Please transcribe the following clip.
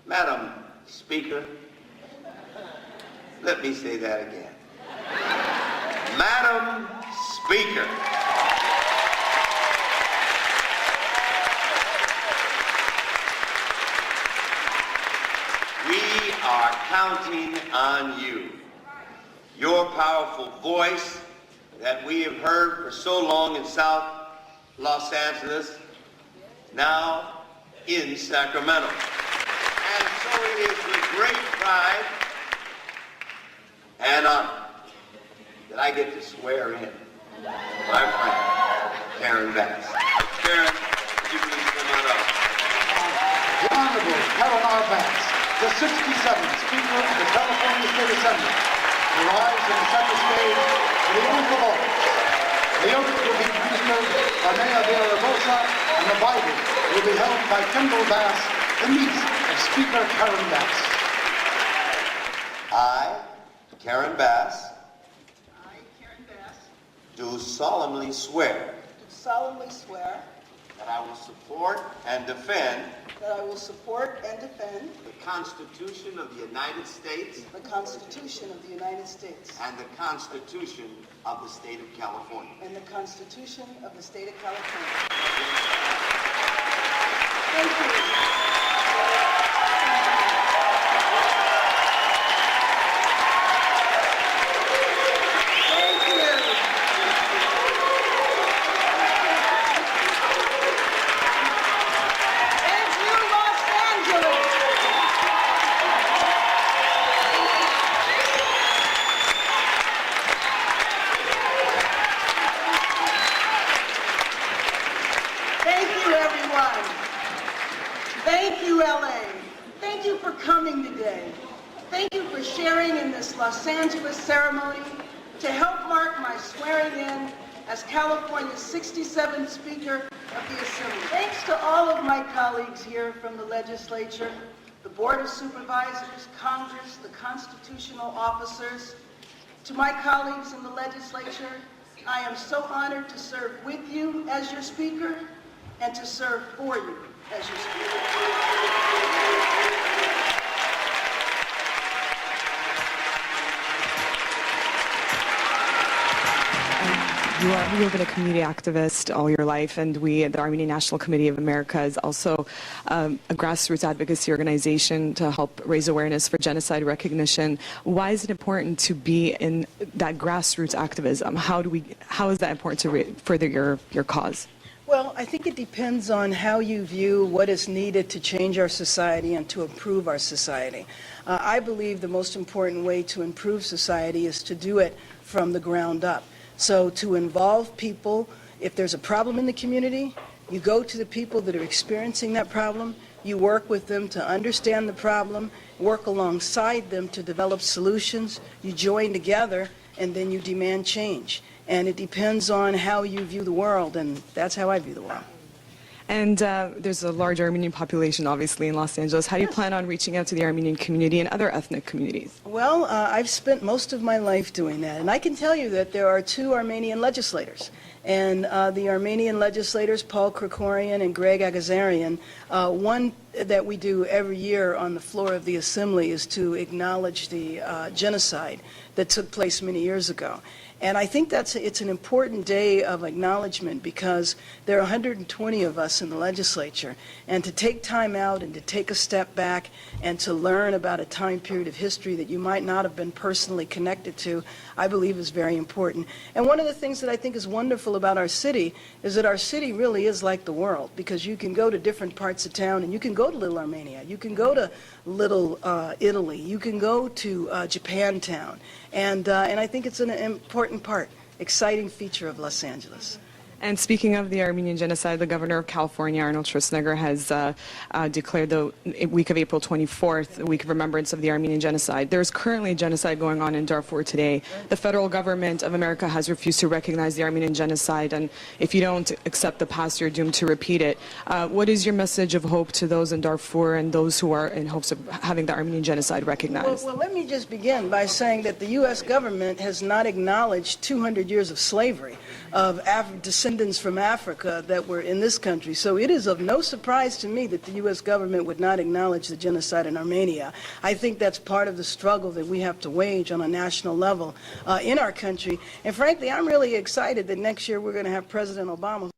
Madam Speaker, let me say that again. Madam Speaker, we are counting on you. Your powerful voice that we have heard for so long in South Los Angeles, now in Sacramento. And so it is with great pride and honor that I get to swear in my friend, Karen Bass. Karen, would you please come on up? The Honorable Karen R. Bass, the 67th Speaker of the California State Assembly, arrives in the center stage for the oath of office. The oath will be administered by Mayor de la Rosa, and the Bible will be held by Kimball Bass, the niece of Speaker Karen Bass. I, Karen Bass, Karen Bass, do solemnly swear do solemnly swear that I will support and defend that I will support and defend the Constitution of the United States the Constitution of the United States and the Constitution of the State of California. and the Constitution of the State of California. Thank you. Thank you. Thank you, Los Angeles. Thank you, everyone. Thank you, LA. Thank you for coming today. Thank you for sharing in this Los Angeles ceremony to help mark my swearing in as California's 67th Speaker of the Assembly. Thanks to all of my colleagues here from the legislature, the Board of Supervisors, Congress, the constitutional officers. To my colleagues in the legislature, I am so honored to serve with you as your Speaker and to serve for you as your Speaker. You have been a community activist all your life, and we, the Armenian National Committee of America, is also a grassroots advocacy organization to help raise awareness for genocide recognition. Why is it important to be in that grassroots activism? How is that important to further your cause? Well, I think it depends on how you view what is needed to change our society and to improve our society. I believe the most important way to improve society is to do it from the ground up. So to involve people, if there's a problem in the community, you go to the people that are experiencing that problem, you work with them to understand the problem, work alongside them to develop solutions, you join together, and then you demand change. And it depends on how you view the world, and that's how I view the world. And there's a large Armenian population, obviously, in Los Angeles. How do you plan on reaching out to the Armenian community and other ethnic communities? Well, I've spent most of my life doing that, and I can tell you that there are two Armenian legislators. And the Armenian legislators, Paul Krikorian and Greg Agazarian, one that we do every year on the floor of the Assembly is to acknowledge the genocide that took place many years ago. And I think it's an important day of acknowledgement because there are 120 of us in the legislature. And to take time out and to take a step back and to learn about a time period of history that you might not have been personally connected to, I believe is very important. And one of the things that I think is wonderful about our city is that our city really is like the world, because you can go to different parts of town and you can go to Little Armenia, you can go to Little Italy, you can go to Japantown. And I think it's an important part, exciting feature of Los Angeles. And speaking of the Armenian Genocide, the governor of California, Arnold Schwarzenegger, has declared the week of April 24th a week of remembrance of the Armenian Genocide. There is currently a genocide going on in Darfur today. The federal government of America has refused to recognize the Armenian Genocide, and if you don't accept the past, you're doomed to repeat it. What is your message of hope to those in Darfur and those who are in hopes of having the Armenian Genocide recognized? Well, let me just begin by saying that the U.S. government has not acknowledged 200 years of slavery, of descendants descendants from Africa that were in this country. So it is of no surprise to me that the U.S. government would not acknowledge the genocide in Armenia. I think that's part of the struggle that we have to wage on a national level in our country. And frankly, I'm really excited that next year we're going to have President Obama